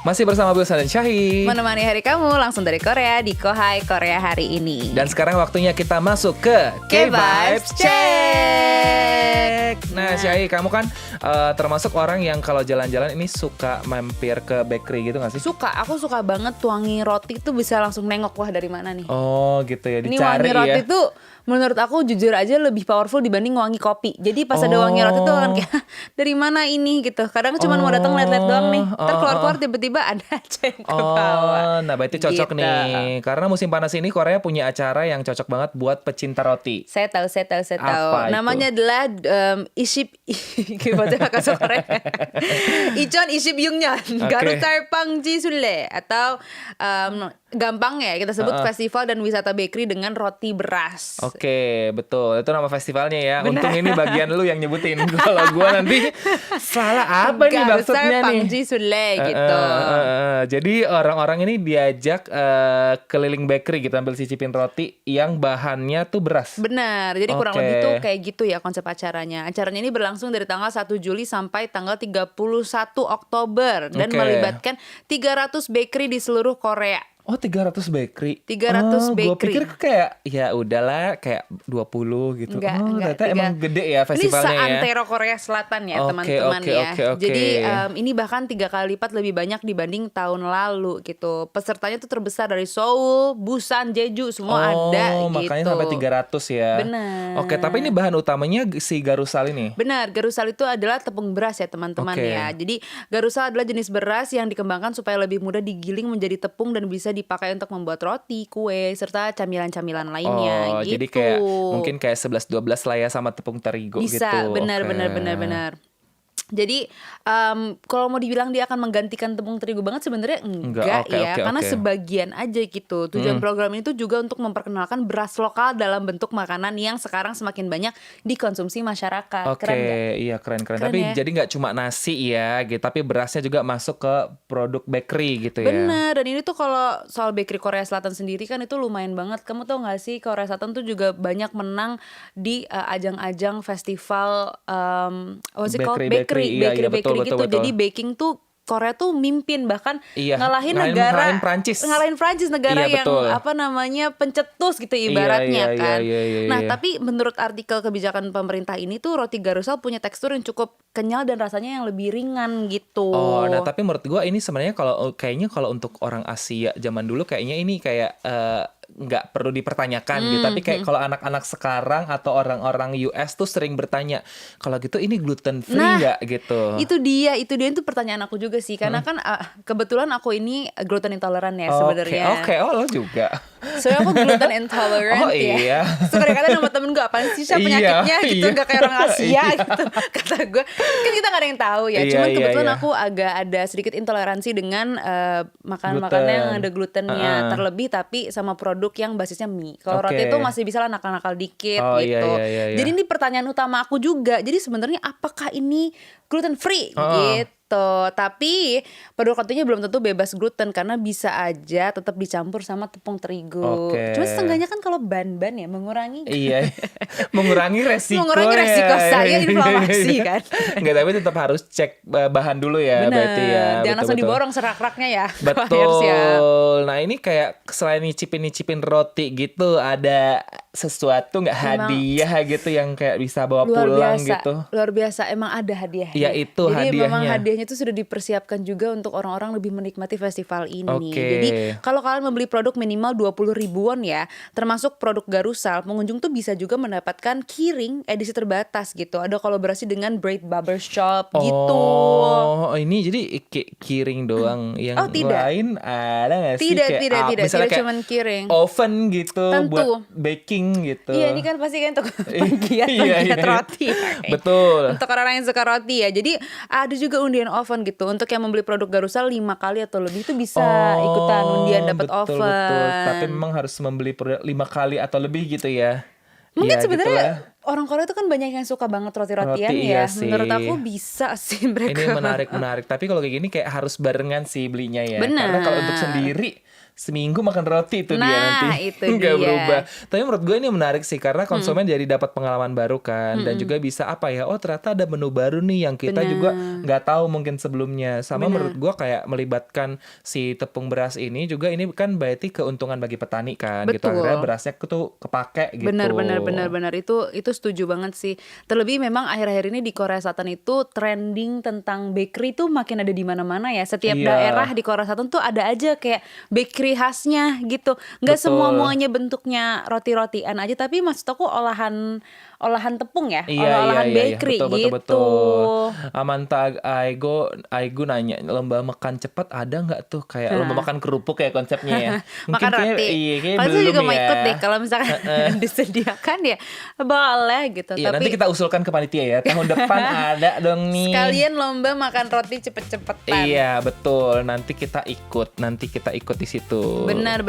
Masih bersama Wilson dan Syahi. Menemani hari kamu langsung dari Korea di Kohai Korea hari ini. Dan sekarang waktunya kita masuk ke K-Vibes Check. Nah Syahi, kamu kan termasuk orang yang kalau jalan-jalan ini suka mampir ke bakery gitu gak sih? Aku suka banget wangi roti tuh bisa langsung nengok wah dari mana nih. Oh gitu ya, Ini dicari wangi roti ya. tuh menurut aku jujur aja lebih powerful dibanding wangi kopi. Jadi pas ada wangi roti tuh kan kayak dari mana ini gitu. Kadang cuma mau datang lihat-lihat doang nih. Ntar keluar-keluar tiba-tiba ada aja yang ke bawah. Nah berarti cocok Gitu. nih. Karena musim panas ini Korea punya acara yang cocok banget buat pecinta roti. Saya tahu. Apa itu? Namanya adalah Iship gimana bahasa Korea? Ichon Iship Yungyeon Garusal Pangji Sule atau gampang ya kita sebut festival dan wisata bakery dengan roti beras. Oke, betul. Itu nama festivalnya ya. Untung ini bagian lu yang nyebutin. Kalau gua nanti salah apa nih maksudnya nih? Pangji Sule gitu. Jadi orang-orang ini diajak keliling bakery gitu ambil cicipin roti yang bahannya tuh beras. Benar, jadi kurang Oke. lebih tuh kayak gitu ya konsep acaranya. Acaranya ini berlangsung dari tanggal 1 Juli sampai tanggal 31 Oktober dan Oke. melibatkan 300 bakery di seluruh Korea. Oh 300 bakery. 300 Gue bakery. pikir kayak ya udahlah kayak 20 gitu. Enggak, Ternyata tiga. emang gede ya festivalnya Ini ya. seantero Korea Selatan ya Oke, teman-teman oke, ya. oke, oke. Jadi ini bahkan 3 kali lipat lebih banyak dibanding tahun lalu gitu. Pesertanya tuh terbesar dari Seoul, Busan, Jeju semua ada gitu. Makanya sampai 300 ya. Benar. Oke, tapi ini bahan utamanya si garusal ini. Benar, garusal itu adalah tepung beras ya teman-teman Oke. ya. Jadi garusal adalah jenis beras yang dikembangkan supaya lebih mudah digiling menjadi tepung dan bisa dipakai untuk membuat roti, kue, serta camilan-camilan lainnya gitu. Jadi kayak mungkin kayak 11-12 lah ya sama tepung terigu gitu. Bisa, benar. Oke. Jadi kalau mau dibilang dia akan menggantikan tepung terigu banget sebenarnya enggak Oke, ya, oke, karena oke. sebagian aja gitu. Tujuan program ini tuh juga untuk memperkenalkan beras lokal dalam bentuk makanan yang sekarang semakin banyak dikonsumsi masyarakat. Oke, Keren nggak? iya keren. Keren Tapi ya? jadi nggak cuma nasi ya, gitu. Tapi berasnya juga masuk ke produk bakery gitu ya. Bener, dan ini tuh kalau soal bakery Korea Selatan sendiri kan itu lumayan banget. Kamu tau gak sih Korea Selatan tuh juga banyak menang di ajang-ajang festival what's it called? Bakery, iya, betul, gitu. betul. Jadi baking tuh Korea tuh mimpin bahkan Iya, ngalahin ngalahin Prancis. negara Iya, yang betul. apa namanya pencetus gitu ibaratnya Iya, kan. iya. Nah, tapi menurut artikel kebijakan pemerintah ini tuh roti garusal punya tekstur yang cukup kenyal dan rasanya yang lebih ringan gitu. Oh, nah tapi menurut gua ini sebenarnya kayaknya kalau untuk orang Asia zaman dulu kayaknya ini kayak nggak perlu dipertanyakan gitu. Tapi kayak kalau anak-anak sekarang atau orang-orang US tuh sering bertanya, kalau gitu ini gluten free nggak gitu? Itu dia itu pertanyaan aku juga sih karena kan kebetulan aku ini gluten intoleran ya sebenarnya. Oke, oh lo juga. Soalnya aku gluten intolerant Oh, ya. iya. Suka kadang sama temen gue apaan sih Syah penyakitnya gitu Iya. nggak kayak orang Asia Iya. gitu kata gue. Kan kita nggak ada yang tahu ya. Iya, Cuman iya, kebetulan iya. aku agak ada sedikit intoleransi dengan makanan-makanan yang ada glutennya terlebih tapi sama produk yang basisnya mie. Kalau Oke. roti itu masih bisa lah nakal-nakal dikit Oh, iya, gitu. iya. Jadi ini pertanyaan utama aku juga. Jadi sebenarnya apakah ini gluten free gitu? Tapi produk rotinya belum tentu bebas gluten karena bisa aja tetap dicampur sama tepung terigu. Oke. Cuma setengahnya kan kalau ban-ban ya mengurangi Iya, mengurangi resiko. saya inflamasi kan. Enggak, tapi tetap harus cek bahan dulu ya. Bener, Berarti ya. jangan langsung betul. diborong serak-raknya ya. Betul. Nah ini kayak selain nyicipin roti gitu, ada sesuatu nggak hadiah gitu yang kayak bisa bawa pulang gitu? Luar biasa, emang ada hadiahnya. Ya, itu Jadi memang hadiahnya. hadiahnya itu sudah dipersiapkan juga untuk orang-orang lebih menikmati festival ini. Oke. Jadi kalau kalian membeli produk minimal 20 ribuan ya, termasuk produk garusal, pengunjung tuh bisa juga mendapatkan keyring edisi terbatas gitu. Ada kolaborasi dengan Braid Barbershop gitu. Oh, ini jadi keyring doang. Yang Oh, tidak. lain ada nggak sih? Tidak, Kayak misalnya tidak kayak cuman keyring. oven gitu Tentu. buat baking gitu. Iya, ini kan pasti kan untuk Iya, penggiat iya. roti. Betul. Untuk orang-orang yang suka roti ya. Jadi ada juga undian oven gitu. Untuk yang membeli produk garusal 5 kali atau lebih itu bisa ikutan undian dapat oven. Betul. Tapi memang harus membeli produk 5 kali atau lebih gitu ya. Mungkin Ya, sebenarnya gitulah. orang Korea itu kan banyak yang suka banget roti-rotian Roti, ya. iya sih. Menurut aku bisa sih mereka. Ini menarik. Tapi kalau kayak gini kayak harus barengan sih belinya ya. Benar. Karena kalau untuk sendiri seminggu makan roti itu dia Nah, nanti. itu Nggak dia. berubah. Tapi menurut gue ini menarik sih karena konsumen jadi dapat pengalaman baru kan dan juga bisa apa ya? Oh, ternyata ada menu baru nih yang kita juga nggak tahu mungkin sebelumnya. Sama menurut gue kayak melibatkan si tepung beras ini juga ini kan berarti keuntungan bagi petani kan gitu. Betul. Akhirnya berasnya tuh kepake gitu. Benar itu setuju banget sih. Terlebih memang akhir-akhir ini di Korea Selatan itu trending tentang bakery tuh makin ada di mana-mana ya. Setiap Iya. daerah di Korea Selatan tuh ada aja kayak bakery khasnya gitu. Nggak semua muanya bentuknya roti-rotian aja, tapi maksud aku olahan tepung ya, olahan bakery betul, gitu. betul. Amanta Aigo nanya lomba makan cepat ada nggak tuh kayak lomba makan kerupuk kayak konsepnya ya? Makan roti. Kayak Kalau saya belum juga mau ya. ikut deh kalau misalkan disediakan ya boleh gitu. Iya, nanti Tapi kita usulkan ke panitia ya. Tahun depan ada dong nih. sekalian lomba makan roti cepet-cepetan. Iya, betul. Nanti kita ikut di situ. Benar.